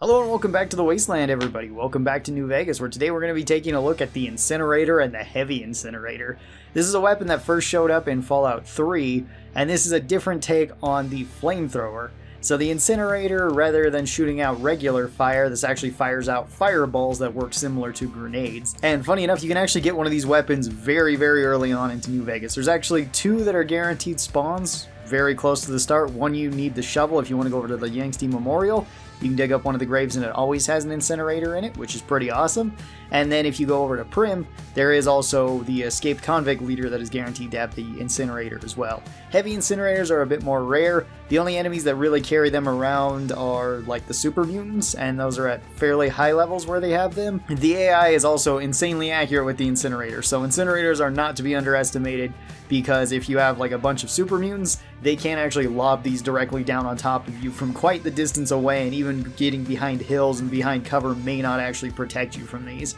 Hello and welcome back to the Wasteland, everybody. Welcome back to New Vegas, where today we're going to be taking a look at the Incinerator and the Heavy Incinerator. This is a weapon that first showed up in Fallout 3, and this is a different take on the flamethrower. So the Incinerator, rather than shooting out regular fire, this actually fires out fireballs that work similar to grenades. And funny enough, you can actually get one of these weapons very early on into New Vegas. There's actually two that are guaranteed spawns very close to the start. One, you need the shovel if you want to go over to the Yangtze Memorial. You can dig up one of the graves and it always has an incinerator in it, which is pretty awesome. And then if you go over to Prim, there is also the escaped convict leader that is guaranteed to have the incinerator as well. Heavy incinerators are a bit more rare. The only enemies that really carry them around are like the super mutants, and those are at fairly high levels where they have them. The AI is also insanely accurate with the incinerator, so incinerators are not to be underestimated, because if you have like a bunch of super mutants, they can actually lob these directly down on top of you from quite the distance away, and even getting behind hills and behind cover may not actually protect you from these.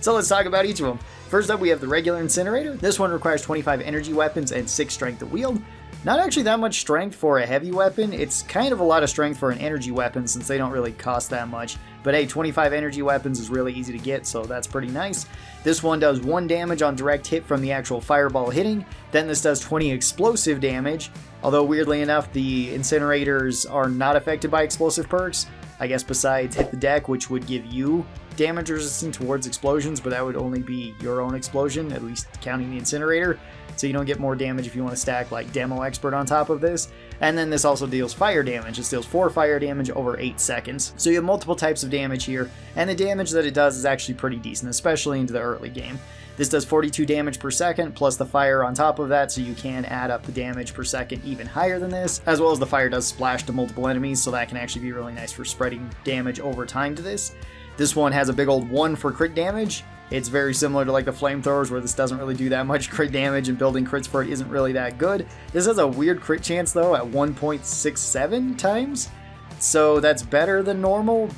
So let's talk about each of them. First up, we have the regular incinerator. This one requires 25 energy weapons and 6 strength to wield. Not actually that much strength for a heavy weapon. It's kind of a lot of strength for an energy weapon since they don't really cost that much. But hey, 25 energy weapons is really easy to get, so that's pretty nice. This one does 1 damage on direct hit from the actual fireball hitting. Then this does 20 explosive damage. Although weirdly enough, the incinerators are not affected by explosive perks. I guess besides hit the deck, which would give you damage resistant towards explosions, but that would only be your own explosion, at least counting the incinerator. So you don't get more damage if you want to stack like Demo Expert on top of this. And then this also deals fire damage. It deals 4 fire damage over 8 seconds. So you have multiple types of damage here, and the damage that it does is actually pretty decent, especially into the early game. This does 42 damage per second, plus the fire on top of that, so you can add up the damage per second even higher than this, as well as the fire does splash to multiple enemies, so that can actually be really nice for spreading damage over time to this. This one has a big old 1 for crit damage. It's very similar to like the flamethrowers, where this doesn't really do that much crit damage, and building crits for it isn't really that good. This has a weird crit chance though at 1.67 times, so that's better than normal.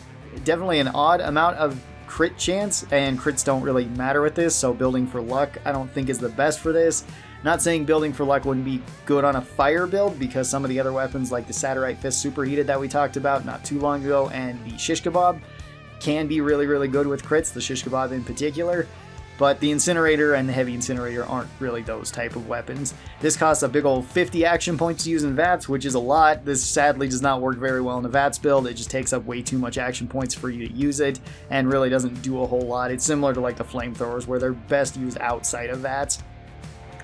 Definitely an odd amount of crit chance, and crits don't really matter with this, so building for luck I don't think is the best for this. Not saying building for luck wouldn't be good on a fire build, because some of the other weapons like the Saturite Fist Superheated that we talked about not too long ago, and the Shish Kebab can be really good with crits, the Shish Kebab in particular. But the Incinerator and the Heavy Incinerator aren't really those type of weapons. This costs a big old 50 action points to use in VATS, which is a lot. This sadly does not work very well in a VATS build. It just takes up way too much action points for you to use it, and really doesn't do a whole lot. It's similar to like the flamethrowers, where they're best used outside of VATS.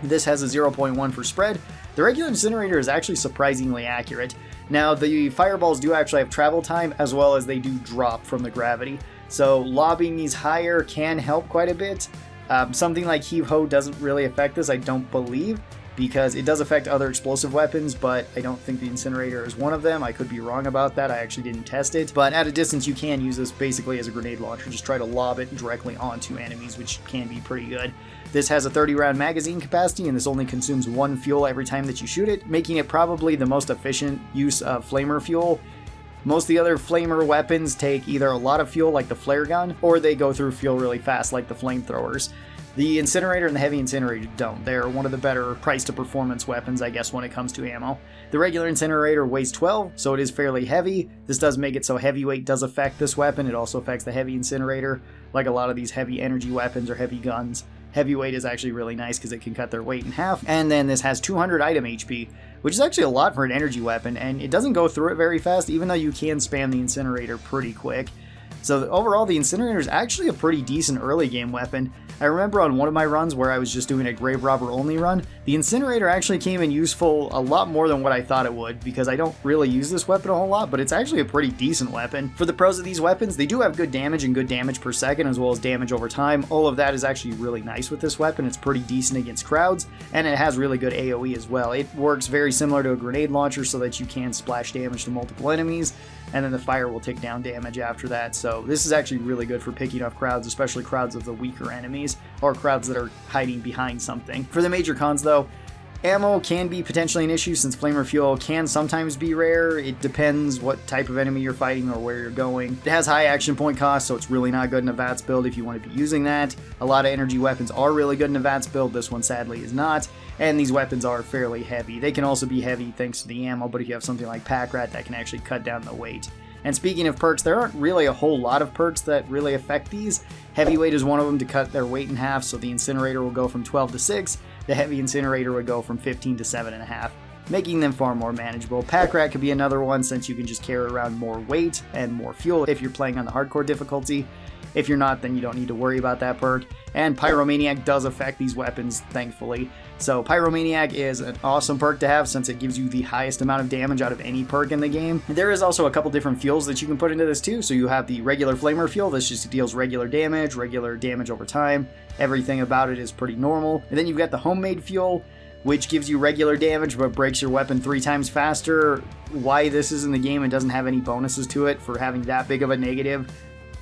This has a 0.1 for spread. The regular Incinerator is actually surprisingly accurate. Now, the fireballs do actually have travel time, as well as they do drop from the gravity. So lobbing these higher can help quite a bit. Something like Heave-Ho doesn't really affect this, I don't believe, because it does affect other explosive weapons, but I don't think the Incinerator is one of them. I could be wrong about that, I actually didn't test it. But at a distance you can use this basically as a grenade launcher, just try to lob it directly onto enemies, which can be pretty good. This has a 30 round magazine capacity, and this only consumes 1 fuel every time that you shoot it, making it probably the most efficient use of flamer fuel. Most of the other flamer weapons take either a lot of fuel like the flare gun, or they go through fuel really fast like the flamethrowers. The Incinerator and the Heavy Incinerator don't. They're one of the better price to performance weapons, I guess, when it comes to ammo. The regular Incinerator weighs 12, so it is fairly heavy. This does make it so heavyweight does affect this weapon. It also affects the Heavy Incinerator. Like a lot of these heavy energy weapons or heavy guns, heavyweight is actually really nice because it can cut their weight in half. And then this has 200 item HP, which is actually a lot for an energy weapon, and it doesn't go through it very fast, even though you can spam the Incinerator pretty quick. So overall, the Incinerator is actually a pretty decent early game weapon. I remember on one of my runs where I was just doing a grave robber only run, the Incinerator actually came in useful a lot more than what I thought it would, because I don't really use this weapon a whole lot, but it's actually a pretty decent weapon. For the pros of these weapons, they do have good damage and good damage per second, as well as damage over time. All of that is actually really nice with this weapon. It's pretty decent against crowds, and it has really good AoE as well. It works very similar to a grenade launcher, so that you can splash damage to multiple enemies, and then the fire will take down damage after that. So this is actually really good for picking off crowds, especially crowds of the weaker enemies, or crowds that are hiding behind something. For the major cons though, ammo can be potentially an issue since flamer fuel can sometimes be rare. It depends what type of enemy you're fighting or where you're going. It has high action point cost, so it's really not good in a VATS build if you want to be using that. A lot of energy weapons are really good in a VATS build. This one sadly is not. And these weapons are fairly heavy. They can also be heavy thanks to the ammo, but if you have something like Pack Rat, that can actually cut down the weight. And speaking of perks, there aren't really a whole lot of perks that really affect these. Heavyweight is one of them to cut their weight in half, so the Incinerator will go from 12 to 6, the Heavy Incinerator would go from 15 to 7.5, making them far more manageable. Pack Rat could be another one since you can just carry around more weight and more fuel if you're playing on the hardcore difficulty. If you're not, then you don't need to worry about that perk. And Pyromaniac does affect these weapons, thankfully. So Pyromaniac is an awesome perk to have since it gives you the highest amount of damage out of any perk in the game. There is also a couple different fuels that you can put into this too. So you have the regular Flamer fuel. This just deals regular damage over time. Everything about it is pretty normal. And then you've got the homemade fuel, which gives you regular damage but breaks your weapon 3 times faster. Why this is in the game and doesn't have any bonuses to it for having that big of a negative,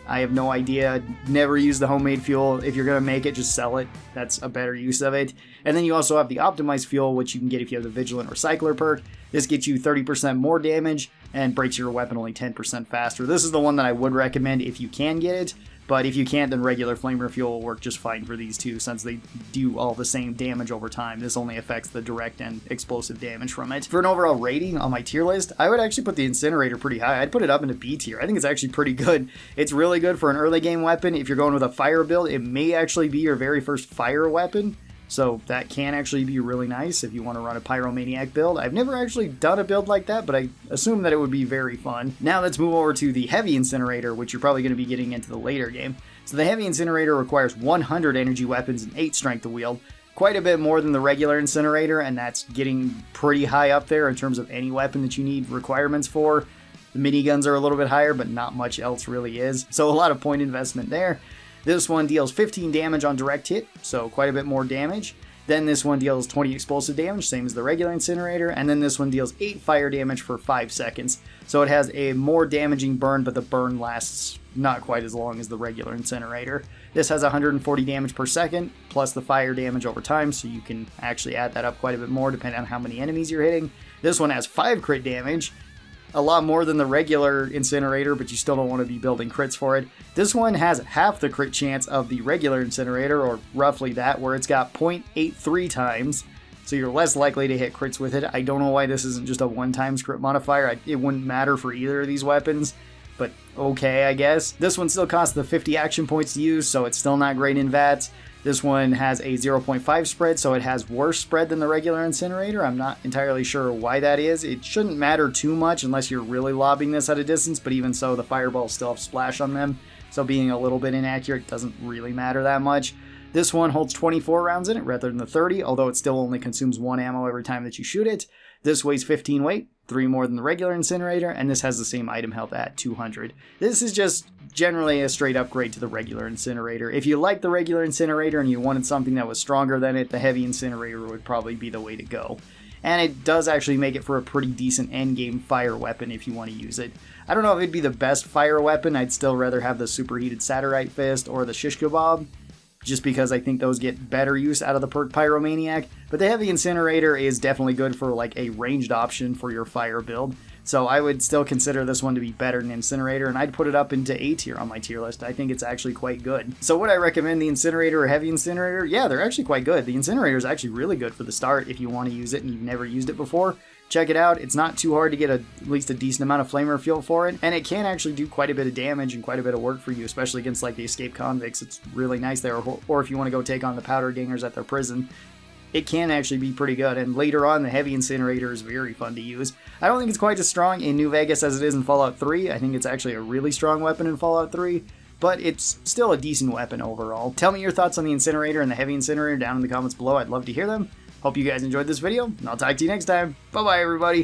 I have no idea. Never use the homemade fuel. If you're going to make it, just sell it. That's a better use of it. And then you also have the optimized fuel, which you can get if you have the Vigilant Recycler perk. This gets you 30% more damage and breaks your weapon only 10% faster. This is the one that I would recommend if you can get it. But if you can't, then regular Flamer fuel will work just fine for these two, since they do all the same damage over time. This only affects the direct and explosive damage from it. For an overall rating on my tier list, I would actually put the Incinerator pretty high. I'd put it up into B tier. I think it's actually pretty good. It's really good for an early game weapon. If you're going with a fire build, it may actually be your very first fire weapon. So that can actually be really nice if you want to run a Pyromaniac build. I've never actually done a build like that, but I assume that it would be very fun. Now let's move over to the Heavy Incinerator, which you're probably going to be getting into the later game. So the Heavy Incinerator requires 100 energy weapons and 8 strength to wield. Quite a bit more than the regular Incinerator, and that's getting pretty high up there in terms of any weapon that you need requirements for. The miniguns are a little bit higher, but not much else really is. So a lot of point investment there. This one deals 15 damage on direct hit, so quite a bit more damage. Then this one deals 20 explosive damage, same as the regular Incinerator. And then this one deals 8 fire damage for 5 seconds. So it has a more damaging burn, but the burn lasts not quite as long as the regular Incinerator. This has 140 damage per second, plus the fire damage over time, so you can actually add that up quite a bit more depending on how many enemies you're hitting. This one has 5 crit damage. A lot more than the regular Incinerator, but you still don't want to be building crits for it. This one has half the crit chance of the regular Incinerator, or roughly that, where it's got 0.83 times, so you're less likely to hit crits with it. I don't know why this isn't just a 1-time crit modifier. It wouldn't matter for either of these weapons, but okay, I guess. This one still costs the 50 action points to use, so it's still not great in VATS. This one has a 0.5 spread, so it has worse spread than the regular Incinerator. I'm not entirely sure why that is. It shouldn't matter too much unless you're really lobbing this at a distance, but even so, the fireballs still have splash on them, so being a little bit inaccurate doesn't really matter that much. This one holds 24 rounds in it rather than the 30, although it still only consumes 1 ammo every time that you shoot it. This weighs 15 weight, 3 more than the regular Incinerator, and this has the same item health at 200. This is just generally a straight upgrade to the regular Incinerator. If you like the regular Incinerator and you wanted something that was stronger than it, the Heavy Incinerator would probably be the way to go. And it does actually make it for a pretty decent endgame fire weapon if you want to use it. I don't know if it'd be the best fire weapon. I'd still rather have the Superheated Saturite Fist or the Shish Kebab, just because I think those get better use out of the perk Pyromaniac. But the Heavy Incinerator is definitely good for like a ranged option for your fire build. So I would still consider this one to be better than Incinerator, and I'd put it up into A tier on my tier list. I think it's actually quite good. So would I recommend the Incinerator or Heavy Incinerator? Yeah, they're actually quite good. The Incinerator is actually really good for the start if you want to use it and you've never used it before. Check it out. It's not too hard to get at least a decent amount of flamer fuel for it, and it can actually do quite a bit of damage and quite a bit of work for you, especially against like the escaped convicts. It's really nice there, or if you want to go take on the powder gangers at their prison, it can actually be pretty good. And later on, the Heavy Incinerator is very fun to use. I don't think it's quite as strong in New Vegas as it is in Fallout 3. I think it's actually a really strong weapon in Fallout 3, but it's still a decent weapon overall. Tell me your thoughts on the Incinerator and the Heavy Incinerator down in the comments below. I'd love to hear them. Hope you guys enjoyed this video, and I'll talk to you next time. Bye-bye, everybody.